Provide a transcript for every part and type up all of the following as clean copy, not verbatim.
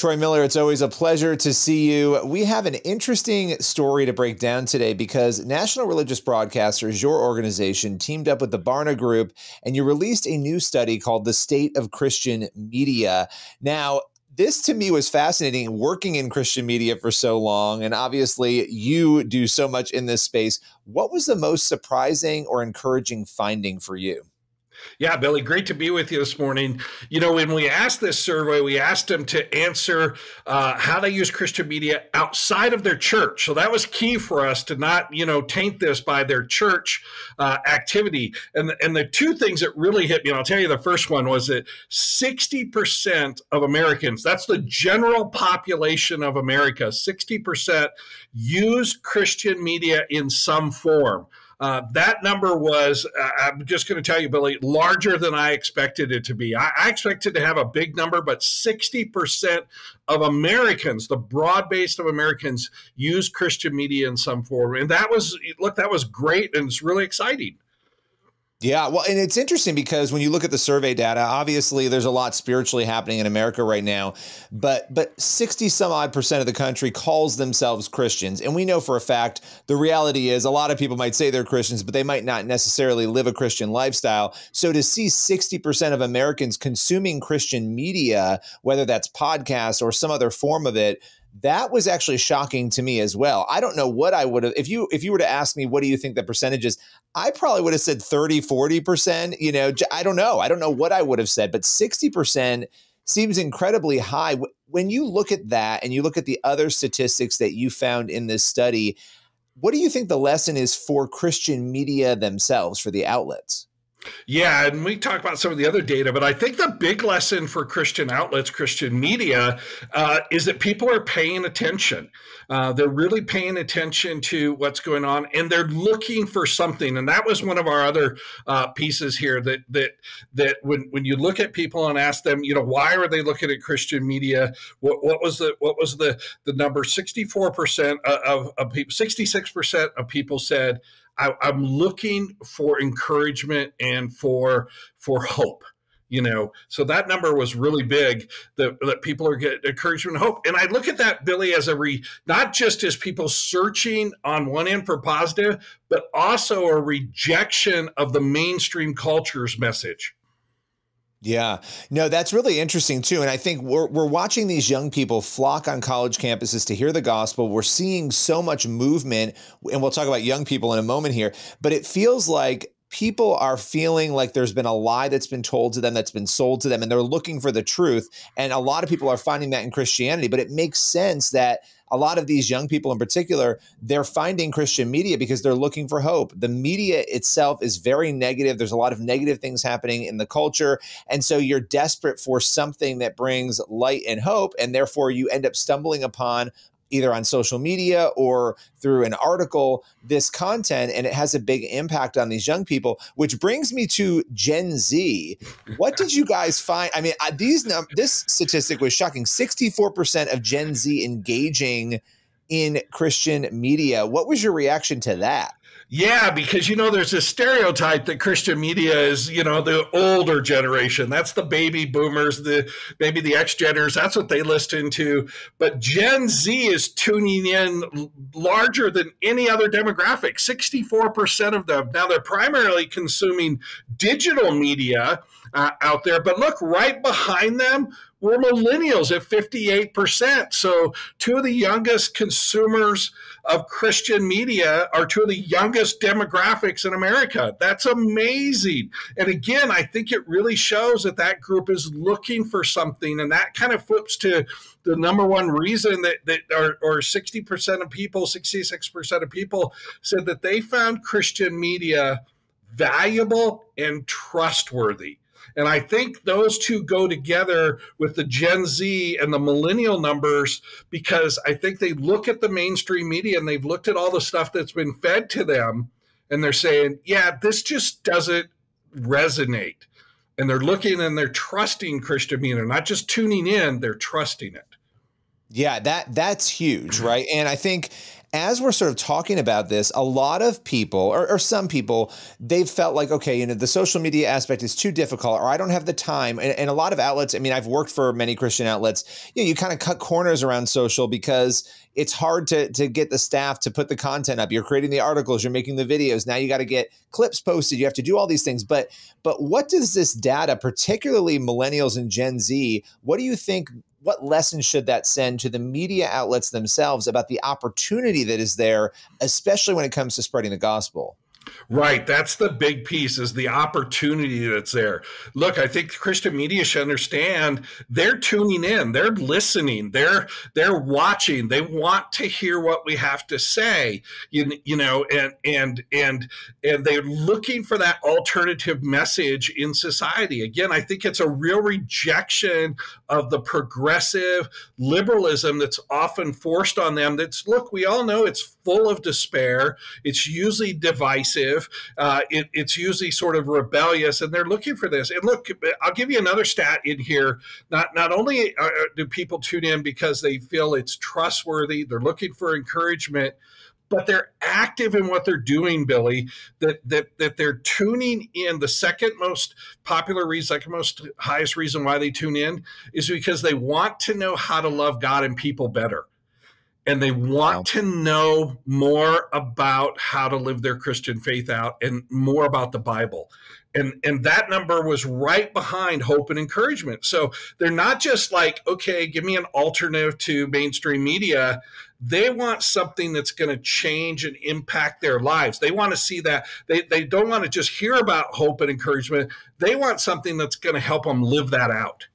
Troy Miller, it's always a pleasure to see you. We have an interesting story to break down today because National Religious Broadcasters, your organization, teamed up with the Barna Group, and you released a new study called The State of Christian Media. Now, this to me was fascinating, working in Christian media for so long, and obviously you do so much in this space. What was the most surprising or encouraging finding for you? Yeah, Billy, great to be with you this morning. You know, when we asked this survey, we asked them to answer how they use Christian media outside of their church. So that was key for us to not, taint this by their church activity. And the two things that really hit me, and I'll tell you the first one, was that 60% of Americans, that's the general population of America, 60% use Christian media in some form. That number was, I'm just going to tell you, Billy, larger than I expected it to be. I expected to have a big number, but 60% of Americans, the broad base of Americans, use Christian media in some form. And that was great, and it's really exciting. Yeah, well, and it's interesting because when you look at the survey data, obviously there's a lot spiritually happening in America right now, but 60 some odd percent of the country calls themselves Christians. And we know for a fact, the reality is a lot of people might say they're Christians, but they might not necessarily live a Christian lifestyle. So to see 60% of Americans consuming Christian media, whether that's podcasts or some other form of it, that was actually shocking to me as well. I don't know what I would have, if you were to ask me, what do you think the percentage is? I probably would have said 30, 40%, I don't know. I don't know what I would have said, but 60% seems incredibly high. When you look at that and you look at the other statistics that you found in this study, what do you think the lesson is for Christian media themselves, for the outlets? Yeah, and we talk about some of the other data, but I think the big lesson for Christian outlets, Christian media, is that people are paying attention. They're really paying attention to what's going on, and they're looking for something. And that was one of our other pieces here. That when you look at people and ask them, why are they looking at Christian media? What was the number? 64% of people, 66% of people said, I'm looking for encouragement and for hope, So that number was really big, that people are getting encouragement and hope. And I look at that, Billy, as not just as people searching on one end for positive, but also a rejection of the mainstream culture's message. Yeah, no, that's really interesting too. And I think we're watching these young people flock on college campuses to hear the gospel. We're seeing so much movement, and we'll talk about young people in a moment here, but it feels like people are feeling like there's been a lie that's been told to them, that's been sold to them, and they're looking for the truth. And a lot of people are finding that in Christianity, but it makes sense that a lot of these young people in particular, they're finding Christian media because they're looking for hope. The media itself is very negative. There's a lot of negative things happening in the culture. And so you're desperate for something that brings light and hope. And therefore you end up stumbling upon, either on social media or through an article, this content, and it has a big impact on these young people, which brings me to Gen Z. What did you guys find? I mean, this statistic was shocking. 64% of Gen Z engaging in Christian media. What was your reaction to that? Yeah, because, there's a stereotype that Christian media is, the older generation. That's the baby boomers, maybe the X-Geners. That's what they listen to. But Gen Z is tuning in larger than any other demographic, 64% of them. Now, they're primarily consuming digital media out there. But look, right behind them, we're millennials at 58%. So two of the youngest consumers of Christian media are two of the youngest demographics in America. That's amazing. And again, I think it really shows that group is looking for something. And that kind of flips to the number one reason that 60% of people, 66% of people said that they found Christian media valuable and trustworthy. And I think those two go together with the Gen Z and the millennial numbers, because I think they look at the mainstream media and they've looked at all the stuff that's been fed to them, and they're saying, yeah, this just doesn't resonate. And they're looking and they're trusting Christian media. They're not just tuning in, they're trusting it. Yeah, that's huge, right? And I think as we're sort of talking about this, a lot of people, or some people, they've felt like, okay, the social media aspect is too difficult, or I don't have the time. And a lot of outlets, I mean, I've worked for many Christian outlets, you kind of cut corners around social because it's hard to get the staff to put the content up. You're creating the articles, you're making the videos. Now you got to get clips posted. You have to do all these things. But what does this data, particularly millennials and Gen Z, what do you think, what lesson should that send to the media outlets themselves about the opportunity that is there, especially when it comes to spreading the gospel? Right. That's the big piece, is the opportunity that's there. Look, I think Christian media should understand they're tuning in, they're listening, they're watching, they want to hear what we have to say, and they're looking for that alternative message in society. Again, I think it's a real rejection of the progressive liberalism that's often forced on them. That's, look, we all know it's full of despair. It's usually divisive. It's usually sort of rebellious, and they're looking for this. And look, I'll give you another stat in here. Not only do people tune in because they feel it's trustworthy, they're looking for encouragement, but they're active in what they're doing, Billy, that they're tuning in. The second most popular reason, second most highest reason why they tune in is because they want to know how to love God and people better. And they want to know more about how to live their Christian faith out and more about the Bible. And that number was right behind hope and encouragement. So they're not just like, okay, give me an alternative to mainstream media. They want something that's going to change and impact their lives. They want to see that. They don't want to just hear about hope and encouragement. They want something that's going to help them live that out.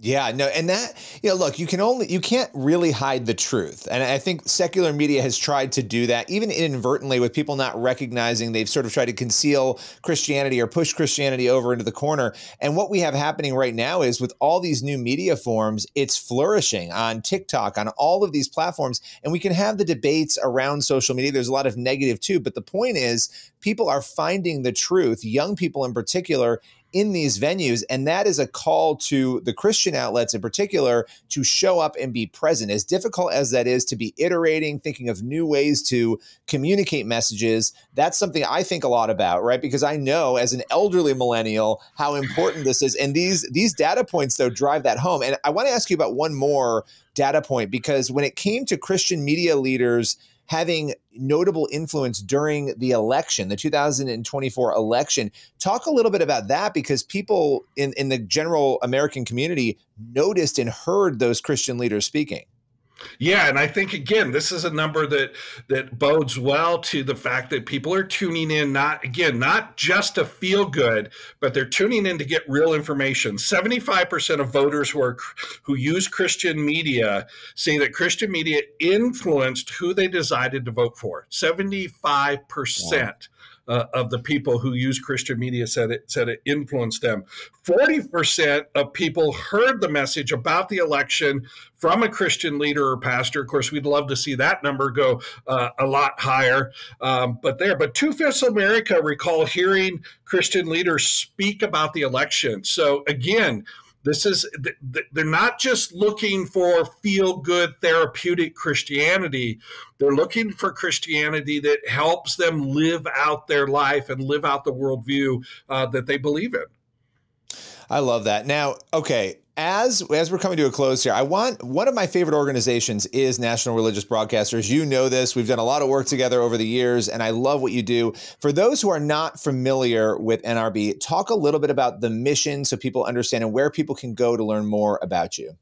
Yeah, no, and that, look, you can't really hide the truth. And I think secular media has tried to do that, even inadvertently, with people not recognizing. They've sort of tried to conceal Christianity or push Christianity over into the corner. And what we have happening right now is, with all these new media forms, it's flourishing on TikTok, on all of these platforms. And we can have the debates around social media. There's a lot of negative too. But the point is, people are finding the truth, young people in particular, in these venues. And that is a call to the Christian outlets in particular to show up and be present. As difficult as that is, to be iterating, thinking of new ways to communicate messages, that's something I think a lot about, right? Because I know as an elderly millennial how important this is. And these data points, though, drive that home. And I want to ask you about one more data point, because when it came to Christian media leaders having notable influence during the election, the 2024 election. Talk a little bit about that, because people in the general American community noticed and heard those Christian leaders speaking. Yeah, and I think, again, this is a number that bodes well to the fact that people are tuning in, not just to feel good, but they're tuning in to get real information. 75% of voters who use Christian media say that Christian media influenced who they decided to vote for. 75%. Wow. Of the people who use Christian media said it influenced them. 40% of people heard the message about the election from a Christian leader or pastor. Of course, we'd love to see that number go a lot higher. But 2/5 of America recall hearing Christian leaders speak about the election. So again, they're not just looking for feel-good therapeutic Christianity. They're looking for Christianity that helps them live out their life and live out the worldview that they believe in. I love that. Now, okay, as we're coming to a close here, one of my favorite organizations is National Religious Broadcasters. You know this. We've done a lot of work together over the years, and I love what you do. For those who are not familiar with NRB, talk a little bit about the mission so people understand and where people can go to learn more about you.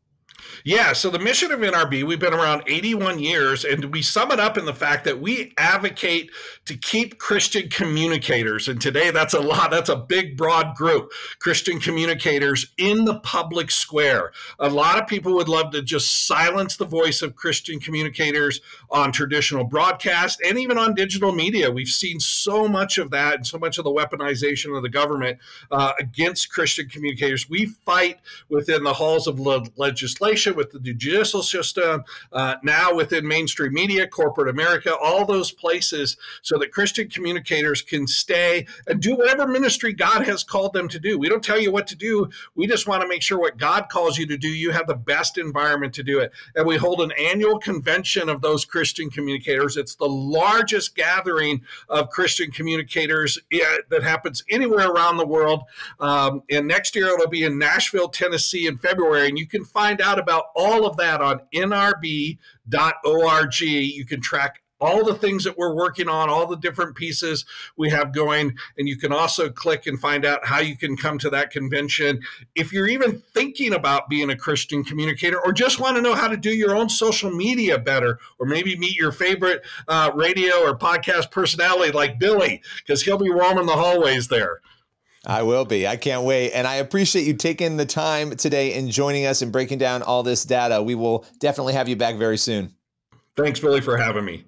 Yeah, so the mission of NRB, we've been around 81 years, and we sum it up in the fact that we advocate to keep Christian communicators, and today that's a big, broad group, Christian communicators in the public square. A lot of people would love to just silence the voice of Christian communicators on traditional broadcast and even on digital media. We've seen so much of that and so much of the weaponization of the government against Christian communicators. We fight within the halls of legislation administration, with the judicial system, now within mainstream media, corporate America, all those places, so that Christian communicators can stay and do whatever ministry God has called them to do. We don't tell you what to do. We just want to make sure what God calls you to do, you have the best environment to do it. And we hold an annual convention of those Christian communicators. It's the largest gathering of Christian communicators that happens anywhere around the world. And next year it'll be in Nashville, Tennessee in February. And you can find out about all of that on nrb.org. You can track all the things that we're working on, all the different pieces we have going. And you can also click and find out how you can come to that convention. If you're even thinking about being a Christian communicator, or just want to know how to do your own social media better, or maybe meet your favorite radio or podcast personality like Billy, because he'll be roaming the hallways there. I will be. I can't wait. And I appreciate you taking the time today and joining us and breaking down all this data. We will definitely have you back very soon. Thanks, Billy, for having me.